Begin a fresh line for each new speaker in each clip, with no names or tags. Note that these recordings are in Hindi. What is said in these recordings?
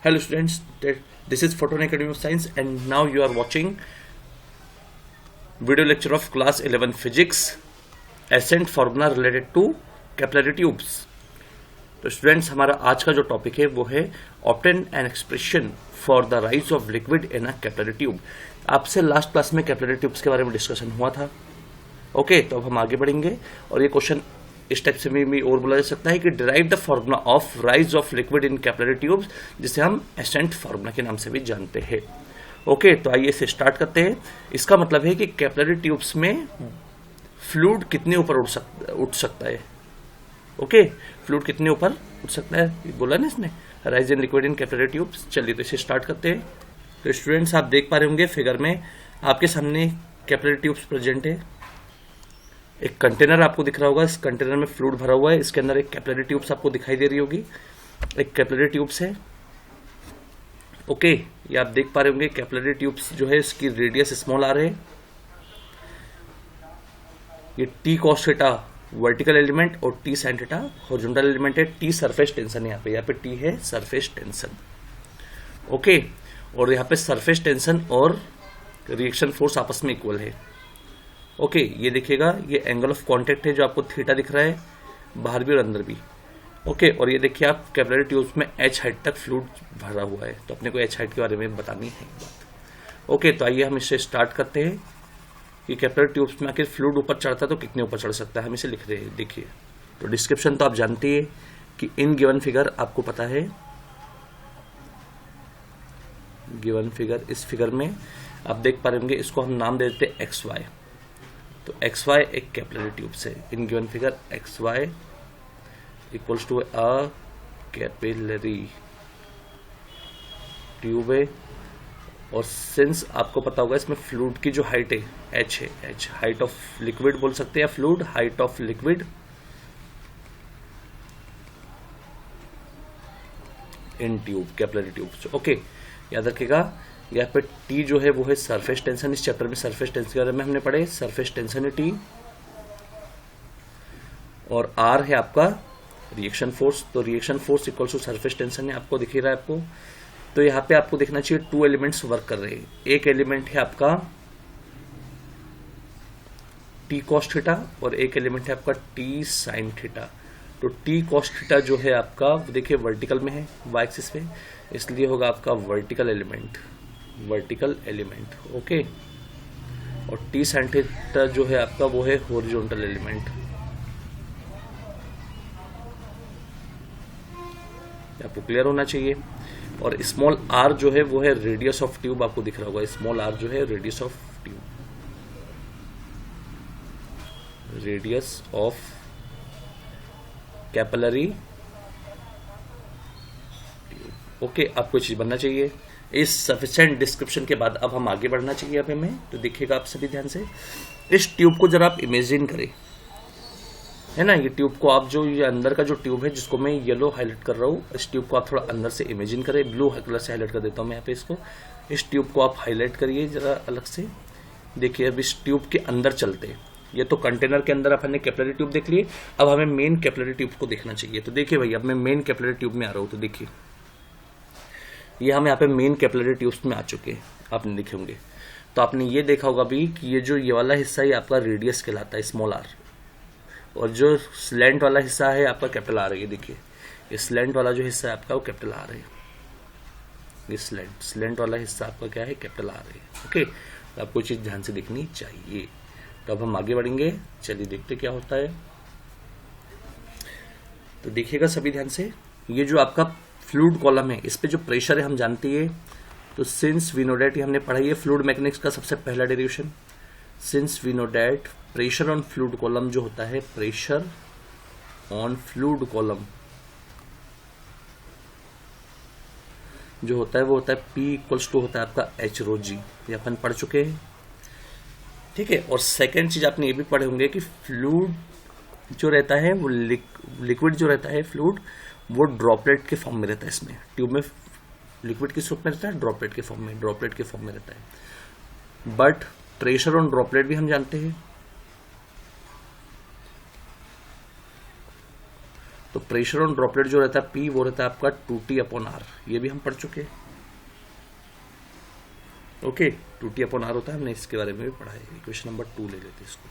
Hello students, this is Photon Academy of Science and now you are watching video lecture of class 11 physics ascent formula related to capillary tubes। तो स्टूडेंट्स हमारा आज का जो टॉपिक है वो है obtain an expression for the rise of liquid in a capillary tube. आपसे लास्ट क्लास में कैपिलरी ट्यूब्स के बारे में डिस्कशन हुआ था। ओके, तो अब हम आगे बढ़ेंगे और ये क्वेश्चन इस टाइप से भी और बोला जा सकता है कि derive the formula of rise of liquid in capillary tubes, जिसे हम एसेंट फार्मूला के नाम से भी जानते हैं। ओके, तो आइए इसे स्टार्ट करते हैं। इसका मतलब है कि कैपिलरी ट्यूब्स में फ्लूइड कितने ऊपर उठ सकता है। ओके, फ्लूइड कितने ऊपर उठ सकता है बोला ना इसने, rise in liquid in capillary tubes. चलिए तो इसे स्टार्ट करते हैं। तो स्टूडेंट्स आप देख पा रहे होंगे फिगर में आपके सामने कैपिलरी ट्यूब्स प्रेजेंट है। एक कंटेनर आपको दिख रहा होगा, इस कंटेनर में फ्लूइड भरा हुआ है, इसके अंदर एक कैपिलरी ट्यूब्स आपको दिखाई दे रही होगी, एक कैपिलरी ट्यूब्स है। ओके, ये आप देख पा रहे होंगे कैपिलरी ट्यूब्स जो है इसकी रेडियस स्मॉल आर है। ये T cos theta vertical element और T sine theta horizontal element है। टी सरफेस टेंशन है, यहाँ पे टी है सरफेस टेंशन। ओके, और यहाँ पे सरफेस टेंशन और रिएक्शन फोर्स आपस में इक्वल है। ओके, ये देखिएगा ये एंगल ऑफ कांटेक्ट है जो आपको थीटा दिख रहा है बाहर भी और अंदर भी। ओके, और ये देखिए आप कैपिलरी ट्यूब्स में एच हाइट तक फ्लूइड भरा हुआ है, तो अपने को एच हाइट के बारे में बतानी है बात। ओके, तो आइए हम इससे स्टार्ट करते हैं कि कैपिलरी ट्यूब्स में आखिर फ्लूइड ऊपर चढ़ता है तो कितने ऊपर चढ़ सकता है, हम इसे लिख रहे हैं। देखिए, तो डिस्क्रिप्शन तो आप जानते हैं कि इन गिवन फिगर आपको पता है, गिवन फिगर, इस फिगर में आप देख पा रहे होंगे, इसको हम नाम दे देते हैं एक्स वाई। तो एक्स वाई एक कैपिलरी ट्यूब से, in given figure X Y equals to a capillary tube है। और सिंस आपको पता होगा इसमें फ्लूइड की जो हाइट है एच है, एच हाइट ऑफ लिक्विड बोल सकते हैं, fluid height of liquid in tube, capillary tube. Okay, याद रखिएगा यहाँ पे टी जो है वो है सरफेस टेंशन। इस चैप्टर में सरफेस टेंशन के बारे में हमने पढ़े, सरफेस टेंशन है टी, और आर है आपका रिएक्शन फोर्स। तो reaction force equal to surface tension है, आपको दिख रहा है आपको। तो यहाँ पे आपको देखना चाहिए टू एलिमेंट्स वर्क कर रहे हैं। एक एलिमेंट है आपका टी कॉस थीटा और एक एलिमेंट है आपका टी साइन थीटा। तो टी कॉस थीटा जो है आपका देखिए वर्टिकल में है वाई एक्सिस पे, इसलिए होगा आपका vertical element, vertical element. Okay, और टी साइन थीटा जो है आपका वो है हॉरिजॉन्टल एलिमेंट। आपको क्लियर होना चाहिए। और स्मॉल आर जो है वो है रेडियस ऑफ ट्यूब, आपको दिख रहा होगा स्मॉल आर जो है radius of tube, radius of capillary tube. Okay, आपको चीज बनना चाहिए। इस सफिशिएंट डिस्क्रिप्शन के बाद अब हम आगे बढ़ना चाहिए अब हमें। तो देखिएगा आप सभी ध्यान से, इस ट्यूब को जरा आप इमेजिन करें, है ना। ये ट्यूब को आप जो ये अंदर का जो ट्यूब है जिसको मैं येलो हाईलाइट कर रहा हूँ, इस ट्यूब को आप थोड़ा अंदर से इमेजिन करें। ब्लू कलर से हाईलाइट कर देता हूँ मैं यहाँ पे इसको। इस ट्यूब को आप हाईलाइट करिए जरा अलग से। देखिए अब इस ट्यूब के अंदर चलते, ये तो कंटेनर के अंदर अपन ने कैपिलरी ट्यूब देख लिए, अब हमें मेन कैपिलरी ट्यूब को देखना चाहिए। तो देखिए भाई, अब मैं मेन कैपिलरी ट्यूब में आ रहा हूँ। तो देखिए ये हम यहाँ पे मेन कैपिलरी ट्यूब्स में आ चुके हैं, आपने देखे होंगे। तो आपने ये देखा होगा भी कि ये जो ये वाला हिस्सा है आपका रेडियस कहलाता है, स्मॉल आर, और जो स्लैंट वाला हिस्सा है आपका कैपिटल आर है। ये देखिए ये स्लैंट वाला जो हिस्सा है आपका वो कैपिटल आर है। ये स्लैंट वाला हिस्सा आपका क्या है, कैपिटल आर है। ओके, तो आपको चीज ध्यान से देखनी चाहिए। तो अब हम आगे बढ़ेंगे, चलिए देखते क्या होता है। तो देखिएगा सभी ध्यान से, ये जो आपका फ्लूइड कॉलम है इस पे जो प्रेशर है हम जानते हैं। तो सिंस वी नो दैट, ये हमने पढ़ा है फ्लूइड मैकेनिक्स का सबसे पहला derivation. Since we know that pressure on fluid column जो होता है, प्रेशर ऑन फ्लूइड कॉलम जो होता है वो होता है P इक्वल्स टू होता है आपका एच रो जी, ये अपन पढ़ चुके हैं। ठीक है, और सेकेंड चीज आपने ये भी पढ़े होंगे कि फ्लूइड जो रहता है वो लिक्विड जो रहता है फ्लूइड वो ड्रॉपलेट के फॉर्म में रहता है। इसमें ट्यूब में लिक्विड किस रूप में रहता है, ड्रॉपलेट के फॉर्म में, ड्रॉपलेट के फॉर्म में रहता है। बट प्रेशर ऑन ड्रॉपलेट भी हम जानते हैं। तो प्रेशर ऑन ड्रॉपलेट जो रहता है P वो रहता है आपका 2T/R, ये भी हम पढ़ चुके हैं। ओके, 2T/R होता है, हमने इसके बारे में भी पढ़ा है। इक्वेशन नंबर 2 ले लेते हैं इसको।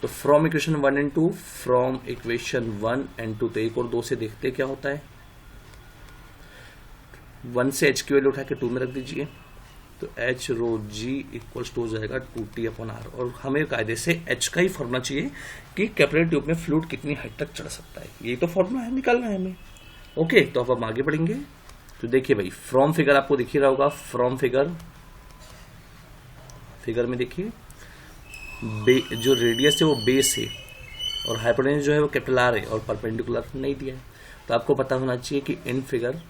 तो from equation 1 and 2, from equation 1 and 2, तो 1 और 2 से देखते हैं क्या होता है। 1 से H की वैल्यू उठा के 2 में रख दीजिए, तो H rho g equals to हो जाएगा 2T/R। और हमें कायदे से H का ही फॉर्मूला चाहिए कि कैपिलरी ट्यूब में फ्लूइड कितनी हाइट तक चढ़ सकता है, यही तो फॉर्मूला है, निकालना है हमें। ओके, तो अब हम आगे बढ़ेंगे। तो देखिए भाई, फ्रॉम फिगर आपको दिख ही रहा होगा। फ्रॉम फिगर में देखिए जो रेडियस है वो बेस है और हाइपोटेन्यूज जो है वो कैपिटल R है और परपेंडिकुलर नहीं दिया है। तो आपको पता होना चाहिए कि in figure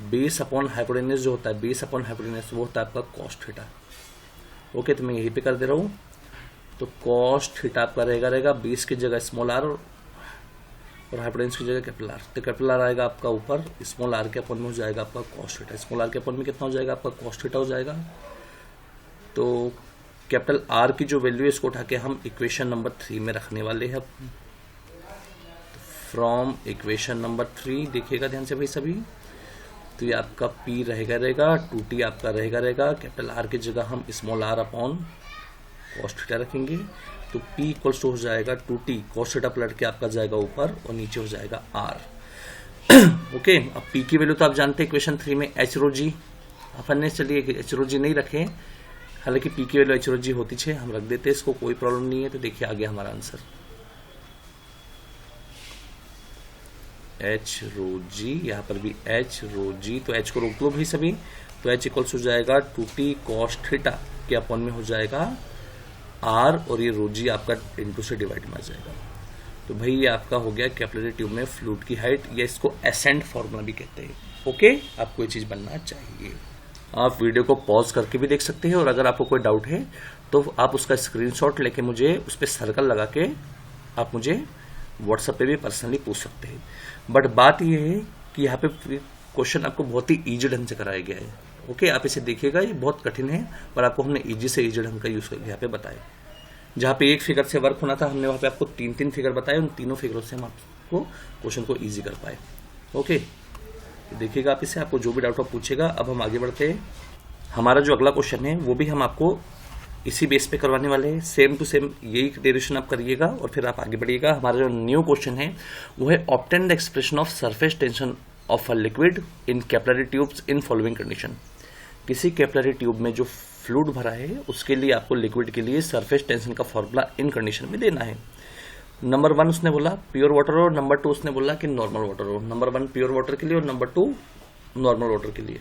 base upon hypotenuse जो होता है, बेस अपॉन हाइपोटेन्यूज वो होता है आपका कॉस थीटा। ओके, तो मैं यहीं पे कर दे रहा हूँ। तो कॉस थीटा आपका रहेगा बेस की जगह स्मॉल r और हाइपोटेन्यूज की जगह कैपिटल R। तो कैपिटल R आएगा आपका ऊपर, स्मॉल r के अपॉन में हो जाएगा आपका कॉस थीटा। स्मॉल r के अपॉन में कितना हो जाएगा आपका कॉस थीटा हो जाएगा। तो कैपिटल R की जो वैल्यू है इसको उठा के हम इक्वेशन नंबर 3 में रखने वाले हैं। फ्रॉम इक्वेशन नंबर 3 देखिएगा ध्यान से भाई सभी, तो ये आपका P रहेगा 2T आपका रहेगा। कैपिटल R की जगह हम small r upon cos theta रखेंगे। तो P इक्वल्स टू हो जाएगा 2T, कॉस थीटा पलट के आपका जाएगा ऊपर और नीचे हो जाएगा R। ओके, अब P की वैल्यू तो आप जानते हैं इक्वेशन 3 में H रो जी, अपन ने चलिए H रो जी नहीं रखे, हालांकि P की वैल्यू H रो जी होती है, हम रख देते हैं इसको, कोई प्रॉब्लम नहीं है। तो देखिए आ गया हमारा आंसर H रो जी, यहाँ पर भी H रो जी, तो H को रोक लो भाई सभी। तो H इक्वल्स हो जाएगा 2T कॉस थीटा के अपॉन में हो जाएगा R और ये रो जी आपका इंटू से डिवाइड में आ जाएगा। तो भाई ये आपका हो गया कैपिलरी ट्यूब में फ्लूइड की हाइट, या इसको एसेंट फॉर्मूला भी कहते हैं। ओके, आपको ये चीज बनना चाहिए। आप वीडियो को पॉज करके भी देख सकते हैं और अगर आपको कोई डाउट है तो आप उसका स्क्रीनशॉट लेके मुझे उस पर सर्कल लगा के आप मुझे व्हाट्सएप पे भी पर्सनली पूछ सकते हैं। बट बात यह है कि यहाँ पे क्वेश्चन आपको बहुत ही ईजी ढंग से कराया गया है। ओके, आप इसे देखिएगा, ये बहुत कठिन है पर आपको हमने ईजी से ईजी ढंग का यूज करके यहाँ पे बताया। जहाँ पे एक फिगर से वर्क होना था हमने वहाँ पे आपको 3 फिगर बताए, उन तीनों फिगरों से हम आपको क्वेश्चन को ईजी कर पाए। ओके, देखिएगा आप इसे, आपको जो भी डाउट आप पूछेगा। अब हम आगे बढ़ते हैं। हमारा जो अगला क्वेश्चन है वो भी हम आपको इसी बेस पे करवाने वाले हैं, सेम टू सेम यही डेरिवेशन आप करिएगा और फिर आप आगे बढ़िएगा। हमारा जो न्यू क्वेश्चन है वो है obtain the expression of surface tension of a liquid in capillary tubes in following condition. किसी कैपिलरी ट्यूब में जो फ्लूइड भरा है उसके लिए आपको लिक्विड के लिए सरफेस टेंशन का फॉर्मूला इन कंडीशन में देना है। नंबर 1 उसने बोला प्योर वाटर और नंबर 2 उसने बोला कि नॉर्मल वाटर हो। नंबर 1 प्योर वाटर के लिए और नंबर 2 नॉर्मल वाटर के लिए।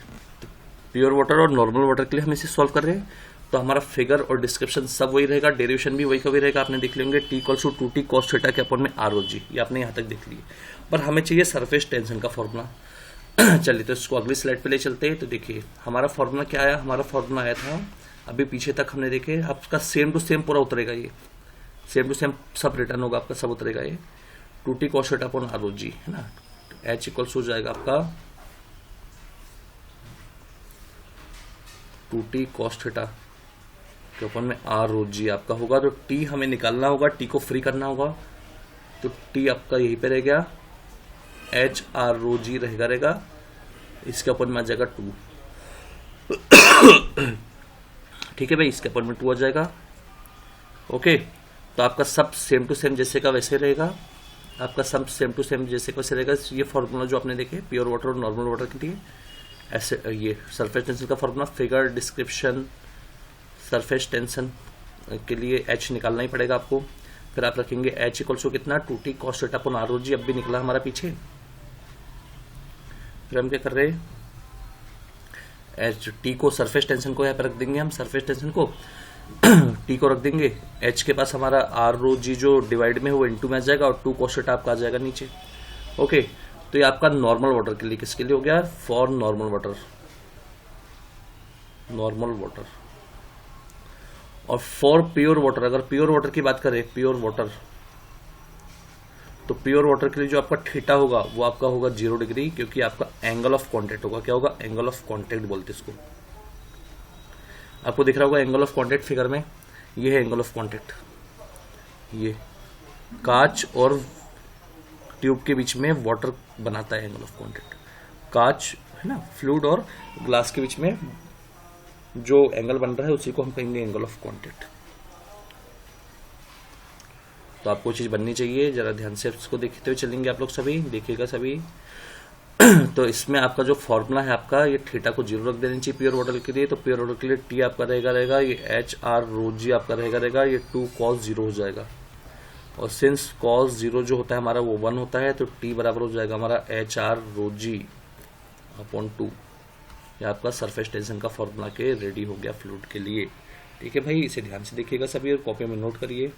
प्योर वाटर और नॉर्मल वाटर के लिए हम इसे सॉल्व कर रहे हैं, तो हमारा फिगर और डिस्क्रिप्शन सब वही रहेगा, डेरिवेशन भी वही का वही रहेगा। आपने देख लेंगे T equals to 2T cos theta के अपॉन में R और G, ये आपने यहाँ तक देख लिए। पर हमें चाहिए सरफेस टेंशन का फॉर्मूला। चलिए तो इसको अगली स्लाइड पे ले चलते हैं। तो देखिए हमारा फॉर्मूला क्या आया, हमारा फॉर्मूला आया था अभी पीछे तक हमने देखे, आपका सेम टू सेम पूरा उतरेगा, ये सेम टू सेम सब रिटर्न होगा आपका, सब उतरेगा ये 2T cos theta upon R और G है ना। H इक्वल्स हो जाएगा आपका 2T कॉस थीटा के अपन में R और G आपका होगा। तो T हमें निकालना होगा, T को फ्री करना होगा, तो T आपका यहीं पे रह गया, H R रो G रहेगा, इसके अपन में आ जाएगा 2। ठीक है भाई, इसके अपन में 2 आ जाएगा। ओके, तो आपका सब सेम टू सेम जैसे का वैसे रहेगा, आपका सब सेम टू सेम जैसे का वैसे रहेगा। ये फॉर्मूला जो आपने देखे प्योर वाटर और नॉर्मल वाटर के लिए, ऐसे ये सरफेस टेंशन का formula, figure description surface tension के लिए H निकालना ही पड़ेगा आपको। फिर आप रखेंगे H इक्वल्स टू कितना 2T cos theta upon R और G, अब भी निकला हमारा पीछे। फिर हम क्या कर रहे हैं, H T को सरफेस टेंशन को यहाँ पे रख देंगे, हम सरफेस टेंशन को T को रख देंगे, H के पास हमारा R रो G जो डिवाइड में है वो इनटू में आ जाएगा और 2 कॉस थीटा आपका आ जाएगा नीचे। ओके, तो ये आपका नॉर्मल वाटर के लिए, किसके लिए हो गया, for normal water, normal water. और फॉर प्योर वाटर, अगर प्योर वाटर की बात करें, प्योर वाटर, तो प्योर वाटर के लिए जो आपका थीटा होगा वो आपका होगा 0 डिग्री, क्योंकि आपका एंगल ऑफ कांटेक्ट होगा। क्या होगा, एंगल ऑफ कांटेक्ट बोलते इसको। आपको दिख रहा होगा एंगल ऑफ कांटेक्ट फिगर में, ये है एंगल ऑफ कांटेक्ट। ये कांच और ट्यूब के बीच में वाटर बनाता है एंगल ऑफ कांटेक्ट। कांच है ना, फ्लूइड और ग्लास के बीच में जो एंगल बन रहा है उसी को हम कहेंगे एंगल ऑफ कांटेक्ट। तो आपको चीज बननी चाहिए, जरा ध्यान से इसको देखते हुए चलेंगे आप लोग सभी, देखिएगा सभी। तो इसमें आपका जो फॉर्मूला है आपका, ये थीटा को 0 रख देना चाहिए प्योर वाटर के लिए। तो प्योर वाटर के लिए टी आपका रहेगा ये एच आर रो जी आपका रहेगा ये 2 cos 0 हो जाएगा। और सिंस cos 0 जो होता है हमारा वो 1 होता है, तो टी बराबर हो जाएगा हमारा एच आर रो जी अपॉन 2। ये आपका सरफेस टेंशन का फॉर्मूला के रेडी हो गया फ्लूइड के लिए। ठीक है भाई, इसे ध्यान से देखिएगा सभी और कॉपी में नोट करिए।